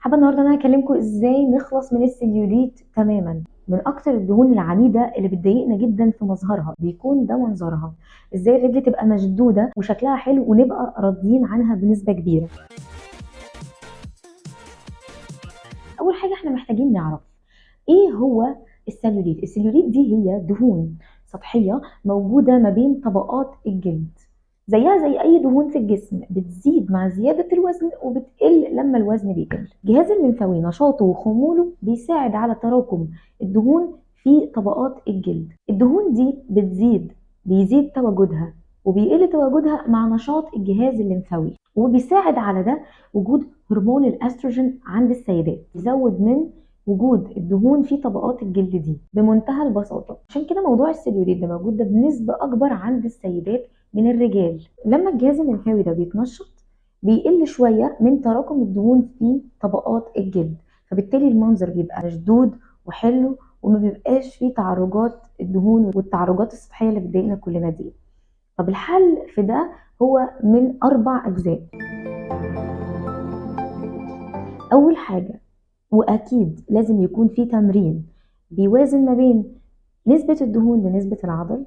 حابه النهارده ان انا اكلمكم ازاي نخلص من السليوليت تماما. من اكتر الدهون العنيده اللي بتضايقنا جدا في مظهرها بيكون ده منظرها، ازاي الرجل تبقى مشدوده وشكلها حلو ونبقى راضيين عنها بنسبه كبيره. اول حاجه احنا محتاجين نعرف ايه هو السليوليت. السليوليت دي هي دهون سطحيه موجوده ما بين طبقات الجلد، زيها زي اي دهون في الجسم، بتزيد مع زيادة الوزن وبتقل لما الوزن بيقل. الجهاز الليمفاوي نشاطه وخموله بيساعد على تراكم الدهون في طبقات الجلد. الدهون دي بيزيد تواجدها وبيقل تواجدها مع نشاط الجهاز الليمفاوي، وبيساعد على ده وجود هرمون الاستروجين عند السيدات، يزود من وجود الدهون في طبقات الجلد دي بمنتهى البساطة. عشان كده موضوع السليوليت ده موجود ده بنسبة أكبر عند السيدات من الرجال. لما الجهاز الليمفاوي ده بيتنشط بيقل شوية من تراكم الدهون في طبقات الجلد، فبالتالي المنظر بيبقى مشدود وحلو وما بيبقاش فيه تعرجات الدهون والتعرجات السطحية اللي بتضايقنا كلنا دي. طب الحل في ده هو من 4 أجزاء. أول حاجة وأكيد لازم يكون في تمرين بيوازن ما بين نسبة الدهون لنسبة العضل،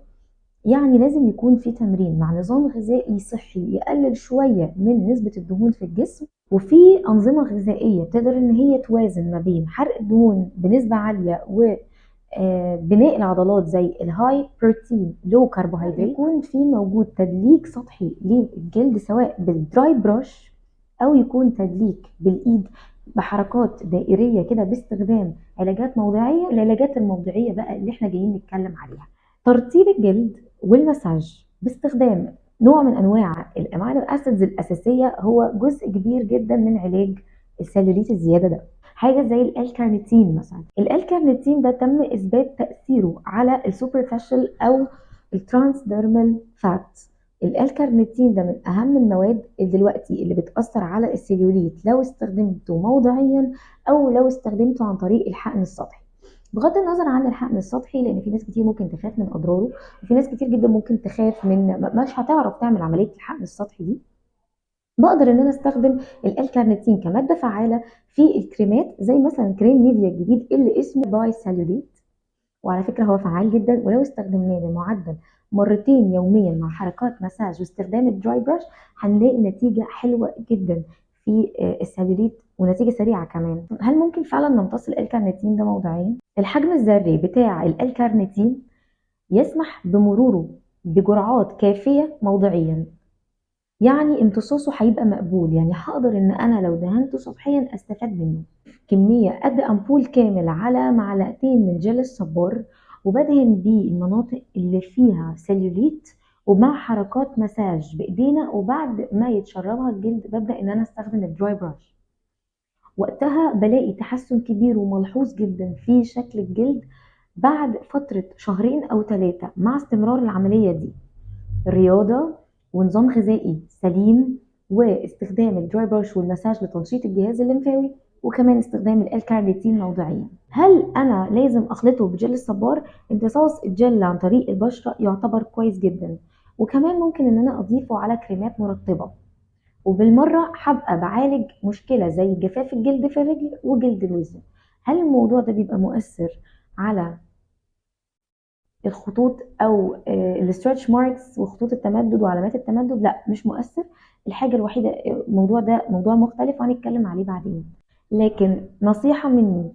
يعني لازم يكون في تمرين مع نظام غذائي صحي يقلل شوية من نسبة الدهون في الجسم، وفي أنظمة غذائية تقدر إن هي توازن ما بين حرق الدهون بنسبة عالية وبناء العضلات زي الهاي بروتين لو كربوهيدرات. يكون في موجود تدليك سطحي للجلد سواء بالدراي براش أو يكون تدليك بالإيد بحركات دائرية كده باستخدام علاجات موضعية. العلاجات الموضعية بقى اللي احنا جايين نتكلم عليها ترطيب الجلد والمساج باستخدام نوع من انواع الامينو اسيدز الاساسيه، هو جزء كبير جدا من علاج السليوليت الزياده ده. حاجه زي الالكارنيتين مثلا، الالكارنيتين ده تم اثبات تاثيره على السوبرفيشال او الترانسديرمال فات. الالكارنيتين ده من اهم المواد اللي دلوقتي اللي بتاثر على السليوليت لو استخدمته موضعيا او لو استخدمته عن طريق الحقن السطحي. بغض النظر عن الحقن السطحي، لان في ناس كتير ممكن تخاف من اضراره، وفي ناس كتير جدا ممكن تخاف من مش هتعرف تعمل عمليه الحقن السطحي دي. بقدر ان انا استخدم الالكارنيتين كماده فعاله في الكريمات، زي مثلا كريم نيفيا الجديد اللي اسمه باي ساليوليت، وعلى فكره هو فعال جدا، ولو استخدمناه بمعدل مرتين يوميا مع حركات مساج واستخدام الدراي براش هنلاقي نتيجه حلوه جدا في السليوليت، ونتيجه سريعه كمان. هل ممكن فعلا نمتص الالكارنيتين ده موضعيا؟ الحجم الذري بتاع الالكارنيتين يسمح بمروره بجرعات كافيه موضعيا، يعني امتصاصه هيبقى مقبول، يعني هقدر ان انا لو دهنته سطحيا استفاد منه. كميه قد امبول كامل على معلقتين من جل الصبار، وبدهن بيه المناطق اللي فيها سليوليت، ومع حركات مساج بايدينا، وبعد ما يتشربها الجلد ببدا ان انا استخدم الدراي براش. وقتها بلاقي تحسن كبير وملحوظ جدا في شكل الجلد بعد فترة 2 أو 3 مع استمرار العملية دي. رياضة ونظام غذائي سليم واستخدام الدراي براش والمساج لتنشيط الجهاز الليمفاوي، وكمان استخدام الكارنيتين موضعيا. هل انا لازم اخلطه بجل الصبار؟ امتصاص الجل عن طريق البشرة يعتبر كويس جدا، وكمان ممكن ان انا اضيفه على كريمات مرطبة، وبالمرة هبقى بعالج مشكلة زي جفاف الجلد في الرجل وجلد الوجه. هل الموضوع ده بيبقى مؤثر على الخطوط او الستريتش ماركس وخطوط التمدد وعلامات التمدد؟ لا، مش مؤثر. الحاجة الوحيدة الموضوع ده موضوع مختلف وهنتكلم عليه بعدين، لكن نصيحة مني،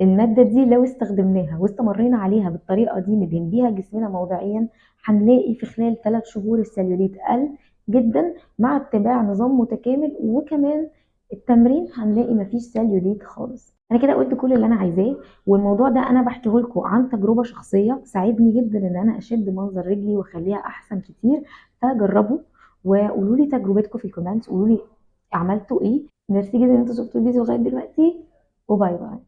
المادة دي لو استخدمناها واستمرينا عليها بالطريقة دي ندهن بيها جسمنا موضعيا، هنلاقي في خلال 3 شهور السليوليت قل جدا مع اتباع نظام متكامل، وكمان التمرين هنلاقي مفيش سليوليت خالص. انا كده قلت كل اللي انا عايزاه، والموضوع ده انا بحكيه لكم عن تجربة شخصية ساعدني جدا ان انا اشد منظر رجلي واخليها احسن كتير. فجربوا وقولوا لي تجربتكم في الكومنتس، قولوا لي عملتوا ايه. ميرسي جدا ان انتوا شفتوا الفيديو لغاية دلوقتي، وباي باي.